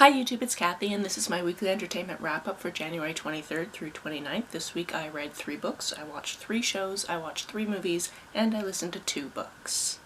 Hi YouTube, it's Kathy and this is my weekly entertainment wrap-up for January 23rd through 29th. This week I read 3 books, I watched 3 shows, I watched 3 movies, and I listened to 2 books.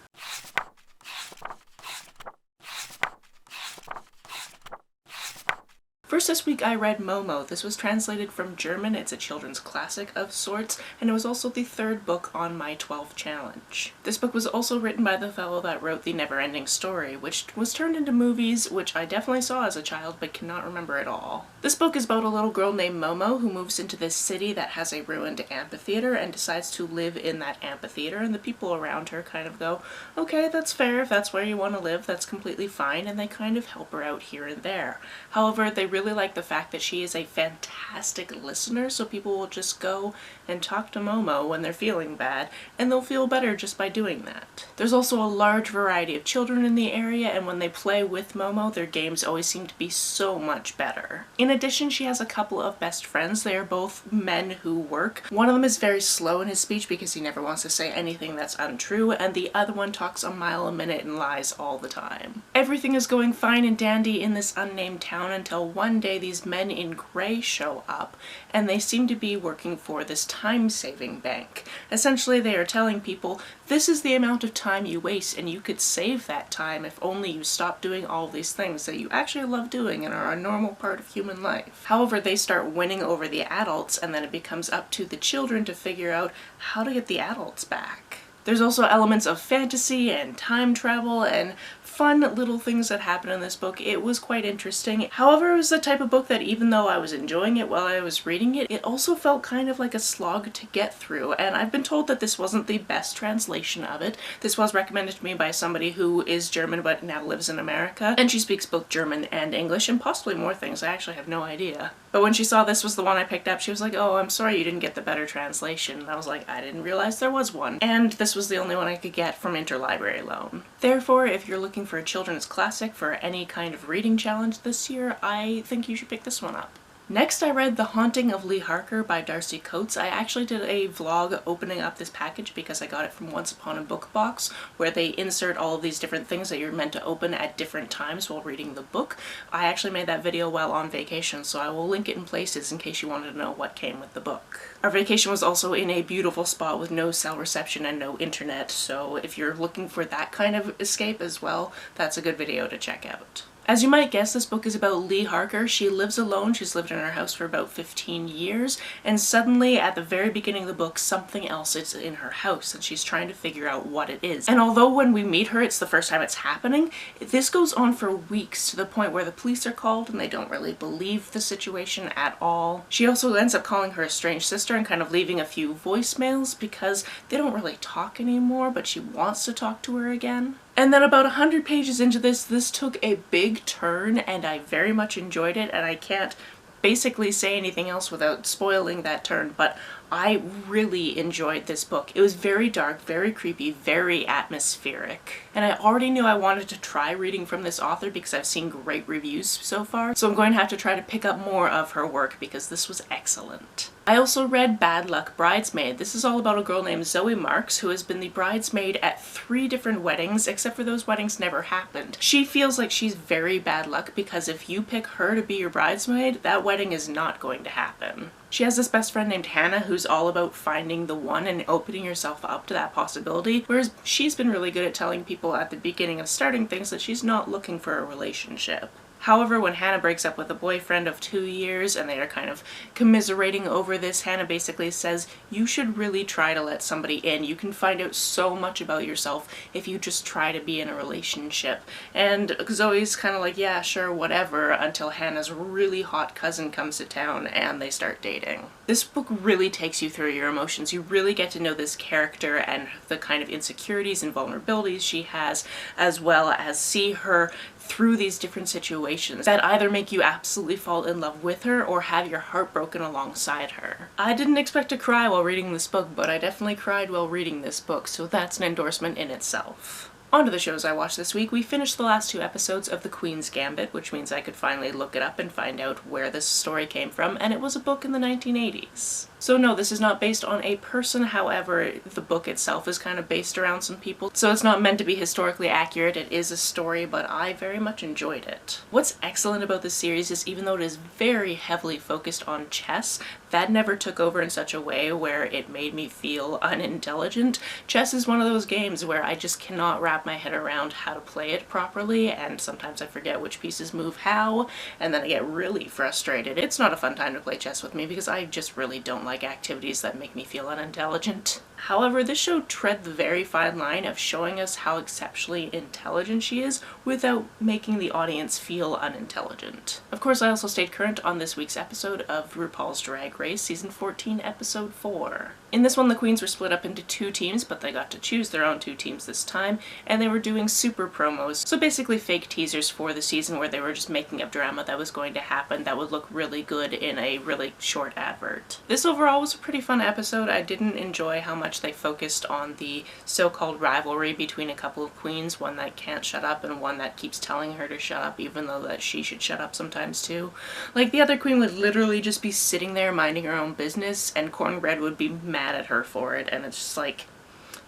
First this week I read Momo. This was translated from German. It's a children's classic of sorts, and it was also the 3rd book on my 12 challenge. This book was also written by the fellow that wrote The Neverending Story, which was turned into movies, which I definitely saw as a child but cannot remember at all. This book is about a little girl named Momo who moves into this city that has a ruined amphitheater and decides to live in that amphitheater, and the people around her kind of go, okay, that's fair, if that's where you want to live, that's completely fine, and they kind of help her out here and there. However, they really like the fact that she is a fantastic listener, so people will just go and talk to Momo when they're feeling bad, and they'll feel better just by doing that. There's also a large variety of children in the area, and when they play with Momo, their games always seem to be so much better. In addition, she has a couple of best friends. They are both men who work. One of them is very slow in his speech because he never wants to say anything that's untrue, and the other one talks a mile a minute and lies all the time. Everything is going fine and dandy in this unnamed town until one day these men in gray show up, and they seem to be working for this time-saving bank. Essentially, they are telling people, this is the amount of time you waste, and you could save that time if only you stop doing all these things that you actually love doing and are a normal part of human life. However, they start winning over the adults, and then it becomes up to the children to figure out how to get the adults back. There's also elements of fantasy and time travel and fun little things that happen in this book. It was quite interesting. However, it was the type of book that even though I was enjoying it while I was reading it, it also felt kind of like a slog to get through, and I've been told that this wasn't the best translation of it. This was recommended to me by somebody who is German but now lives in America, and she speaks both German and English and possibly more things. I actually have no idea. But when she saw this was the one I picked up, she was like, oh, I'm sorry you didn't get the better translation. And I was like, I didn't realize there was one. And this was the only one I could get from Interlibrary Loan. Therefore, if you're looking for a children's classic for any kind of reading challenge this year, I think you should pick this one up. Next, I read The Haunting of Lee Harker by Darcy Coates. I actually did a vlog opening up this package because I got it from Once Upon a Book Box, where they insert all of these different things that you're meant to open at different times while reading the book. I actually made that video while on vacation, so I will link it in places in case you wanted to know what came with the book. Our vacation was also in a beautiful spot with no cell reception and no internet, so if you're looking for that kind of escape as well, that's a good video to check out. As you might guess, this book is about Lee Harker. She lives alone. She's lived in her house for about 15 years, and suddenly at the very beginning of the book, something else is in her house and she's trying to figure out what it is. And although when we meet her it's the first time it's happening, this goes on for weeks to the point where the police are called and they don't really believe the situation at all. She also ends up calling her estranged sister and kind of leaving a few voicemails because they don't really talk anymore, but she wants to talk to her again. And then about 100 pages into this took a big turn, and I very much enjoyed it, and I can't basically say anything else without spoiling that turn, but I really enjoyed this book. It was very dark, very creepy, very atmospheric, and I already knew I wanted to try reading from this author because I've seen great reviews so far, so I'm going to have to try to pick up more of her work because this was excellent. I also read Bad Luck Bridesmaid. This is all about a girl named Zoe Marks who has been the bridesmaid at 3 different weddings, except for those weddings never happened. She feels like she's very bad luck because if you pick her to be your bridesmaid, that wedding is not going to happen. She has this best friend named Hannah who's all about finding the one and opening yourself up to that possibility, whereas she's been really good at telling people at the beginning of starting things that she's not looking for a relationship. However, when Hannah breaks up with a boyfriend of 2 years and they are kind of commiserating over this, Hannah basically says, you should really try to let somebody in. You can find out so much about yourself if you just try to be in a relationship. And Zoe's kind of like, yeah, sure, whatever, until Hannah's really hot cousin comes to town and they start dating. This book really takes you through your emotions. You really get to know this character and the kind of insecurities and vulnerabilities she has, as well as see her through these different situations that either make you absolutely fall in love with her or have your heart broken alongside her. I didn't expect to cry while reading this book, but I definitely cried while reading this book, so that's an endorsement in itself. On to the shows I watched this week. We finished the last 2 episodes of The Queen's Gambit, which means I could finally look it up and find out where this story came from, and it was a book in the 1980s. So no, this is not based on a person, however, the book itself is kind of based around some people. So it's not meant to be historically accurate, it is a story, but I very much enjoyed it. What's excellent about this series is even though it is very heavily focused on chess, that never took over in such a way where it made me feel unintelligent. Chess is one of those games where I just cannot wrap my head around how to play it properly, and sometimes I forget which pieces move how, and then I get really frustrated. It's not a fun time to play chess with me because I just really don't like activities that make me feel unintelligent. However, this show tread the very fine line of showing us how exceptionally intelligent she is without making the audience feel unintelligent. Of course, I also stayed current on this week's episode of RuPaul's Drag Race, Season 14, Episode 4. In this one, the queens were split up into 2 teams, but they got to choose their own 2 teams this time, and they were doing super promos, so basically fake teasers for the season where they were just making up drama that was going to happen that would look really good in a really short advert. This overall was a pretty fun episode. I didn't enjoy how much they focused on the so-called rivalry between a couple of queens, one that can't shut up and one that keeps telling her to shut up even though that she should shut up sometimes too. Like, the other queen would literally just be sitting there minding her own business and Cornbread would be mad at her for it, and it's just like,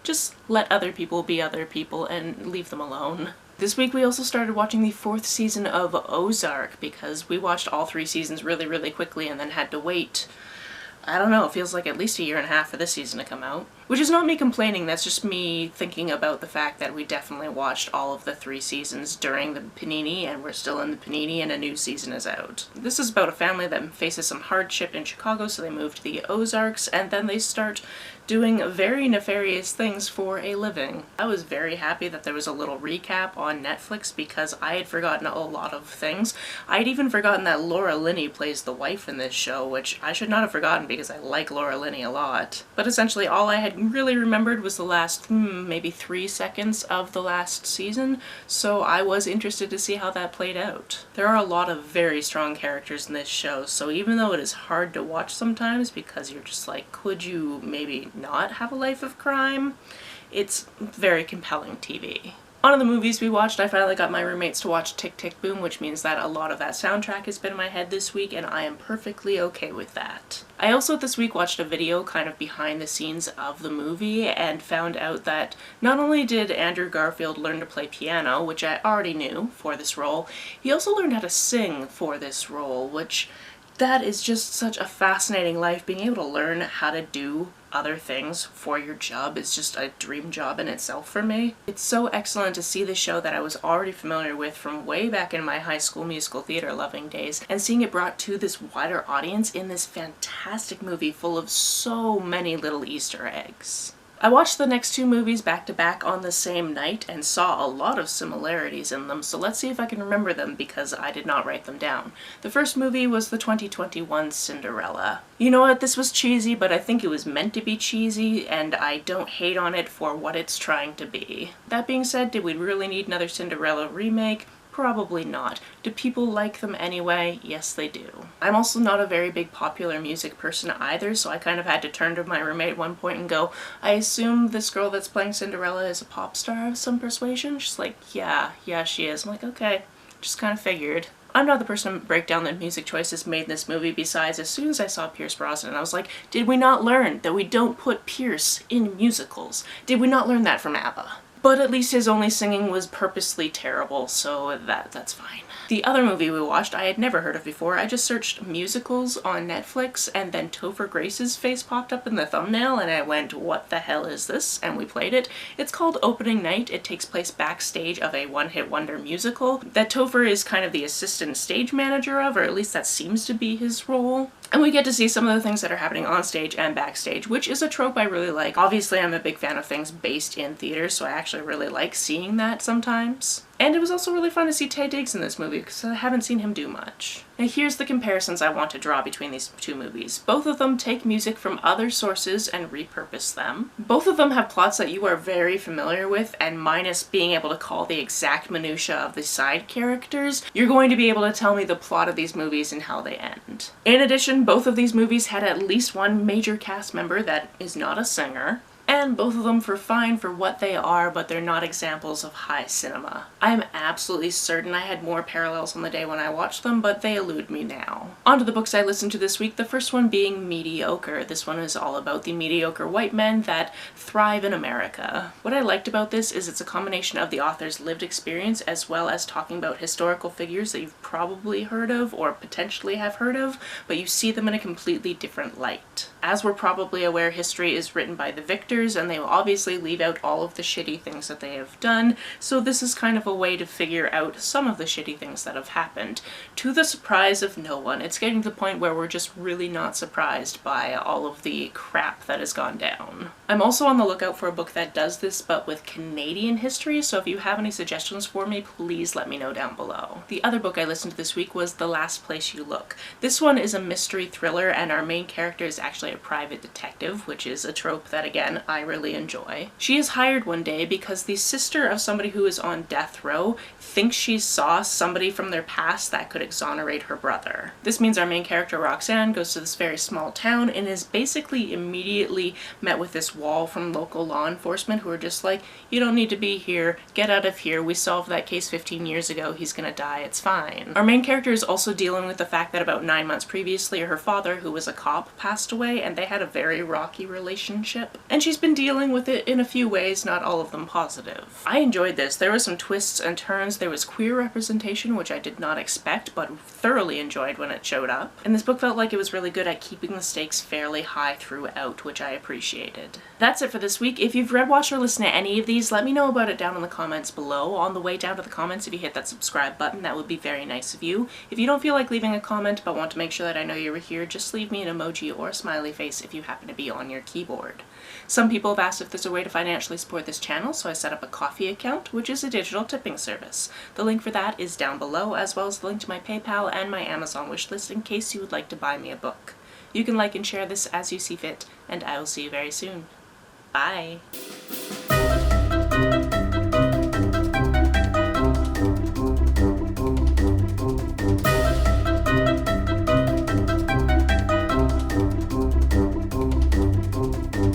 just let other people be other people and leave them alone. This week we also started watching the 4th season of Ozark because we watched all 3 seasons really quickly and then had to wait, I don't know, it feels like at least a year and a half for this season to come out. Which is not me complaining, that's just me thinking about the fact that we definitely watched all of the 3 seasons during the panini, and we're still in the panini and a new season is out. This is about a family that faces some hardship in Chicago, so they move to the Ozarks, and then they start doing very nefarious things for a living. I was very happy that there was a little recap on Netflix because I had forgotten a lot of things. I had even forgotten that Laura Linney plays the wife in this show, which I should not have forgotten because I like Laura Linney a lot. But essentially all I had really remembered was the last maybe 3 seconds of the last season, so I was interested to see how that played out. There are a lot of very strong characters in this show, so even though it is hard to watch sometimes because you're just like, could you maybe not have a life of crime? It's very compelling TV. On the movies we watched, I finally got my roommates to watch Tick Tick Boom, which means that a lot of that soundtrack has been in my head this week, and I am perfectly okay with that. I also this week watched a video kind of behind the scenes of the movie and found out that not only did Andrew Garfield learn to play piano, which I already knew for this role, he also learned how to sing for this role, which that is just such a fascinating life. Being able to learn how to do other things for your job is just a dream job in itself for me. It's so excellent to see the show that I was already familiar with from way back in my high school musical theater loving days, and seeing it brought to this wider audience in this fantastic movie full of so many little Easter eggs. I watched the next 2 movies back to back on the same night and saw a lot of similarities in them, so let's see if I can remember them because I did not write them down. The first movie was the 2021 Cinderella. You know what, this was cheesy, but I think it was meant to be cheesy, and I don't hate on it for what it's trying to be. That being said, did we really need another Cinderella remake? Probably not. Do people like them anyway? Yes, they do. I'm also not a very big popular music person either, so I kind of had to turn to my roommate at one point and go, I assume this girl that's playing Cinderella is a pop star of some persuasion? She's like, yeah, she is. I'm like, okay, just kind of figured. I'm not the person to break down the music choices made in this movie, besides as soon as I saw Pierce Brosnan, I was like, did we not learn that we don't put Pierce in musicals? Did we not learn that from ABBA? But at least his only singing was purposely terrible, so that's fine. The other movie we watched I had never heard of before. I just searched musicals on Netflix and then Topher Grace's face popped up in the thumbnail and I went, what the hell is this? And we played it. It's called Opening Night. It takes place backstage of a one-hit wonder musical that Topher is kind of the assistant stage manager of, or at least that seems to be his role. And we get to see some of the things that are happening on stage and backstage, which is a trope I really like. Obviously, I'm a big fan of things based in theater, so I actually really like seeing that sometimes. And it was also really fun to see Taye Diggs in this movie, because I haven't seen him do much. Now here's the comparisons I want to draw between these 2 movies. Both of them take music from other sources and repurpose them. Both of them have plots that you are very familiar with, and minus being able to call the exact minutiae of the side characters, you're going to be able to tell me the plot of these movies and how they end. In addition, both of these movies had at least one major cast member that is not a singer. and both of them fine for what they are, but they're not examples of high cinema. I am absolutely certain I had more parallels on the day when I watched them, but they elude me now. On to the books I listened to this week, the first one being Mediocre. This one is all about the mediocre white men that thrive in America. What I liked about this is it's a combination of the author's lived experience as well as talking about historical figures that you've probably heard of or potentially have heard of, but you see them in a completely different light. As we're probably aware, history is written by the victors, and they will obviously leave out all of the shitty things that they have done, so this is kind of a way to figure out some of the shitty things that have happened. To the surprise of no one. It's getting to the point where we're just really not surprised by all of the crap that has gone down. I'm also on the lookout for a book that does this, but with Canadian history, so if you have any suggestions for me, please let me know down below. The other book I listened to this week was The Last Place You Look. This one is a mystery thriller, and our main character is actually a private detective, which is a trope that, again, I really enjoy. She is hired one day because the sister of somebody who is on death row thinks she saw somebody from their past that could exonerate her brother. This means our main character, Roxanne, goes to this very small town and is basically immediately met with this wall from local law enforcement who are just like, you don't need to be here, get out of here, we solved that case 15 years ago, he's gonna die, it's fine. Our main character is also dealing with the fact that about 9 months previously her father, who was a cop, passed away, and they had a very rocky relationship. And she's been dealing with it in a few ways, not all of them positive. I enjoyed this. There were some twists and turns. There was queer representation, which I did not expect, but thoroughly enjoyed when it showed up. And this book felt like it was really good at keeping the stakes fairly high throughout, which I appreciated. That's it for this week. If you've read, watched, or listened to any of these, let me know about it down in the comments below. On the way down to the comments, if you hit that subscribe button, that would be very nice of you. If you don't feel like leaving a comment but want to make sure that I know you were here, just leave me an emoji or a smiley face if you happen to be on your keyboard. Some people have asked if there's a way to financially support this channel, so I set up a Ko-fi account, which is a digital tipping service. The link for that is down below, as well as the link to my PayPal and my Amazon wishlist in case you would like to buy me a book. You can like and share this as you see fit, and I will see you very soon. Bye!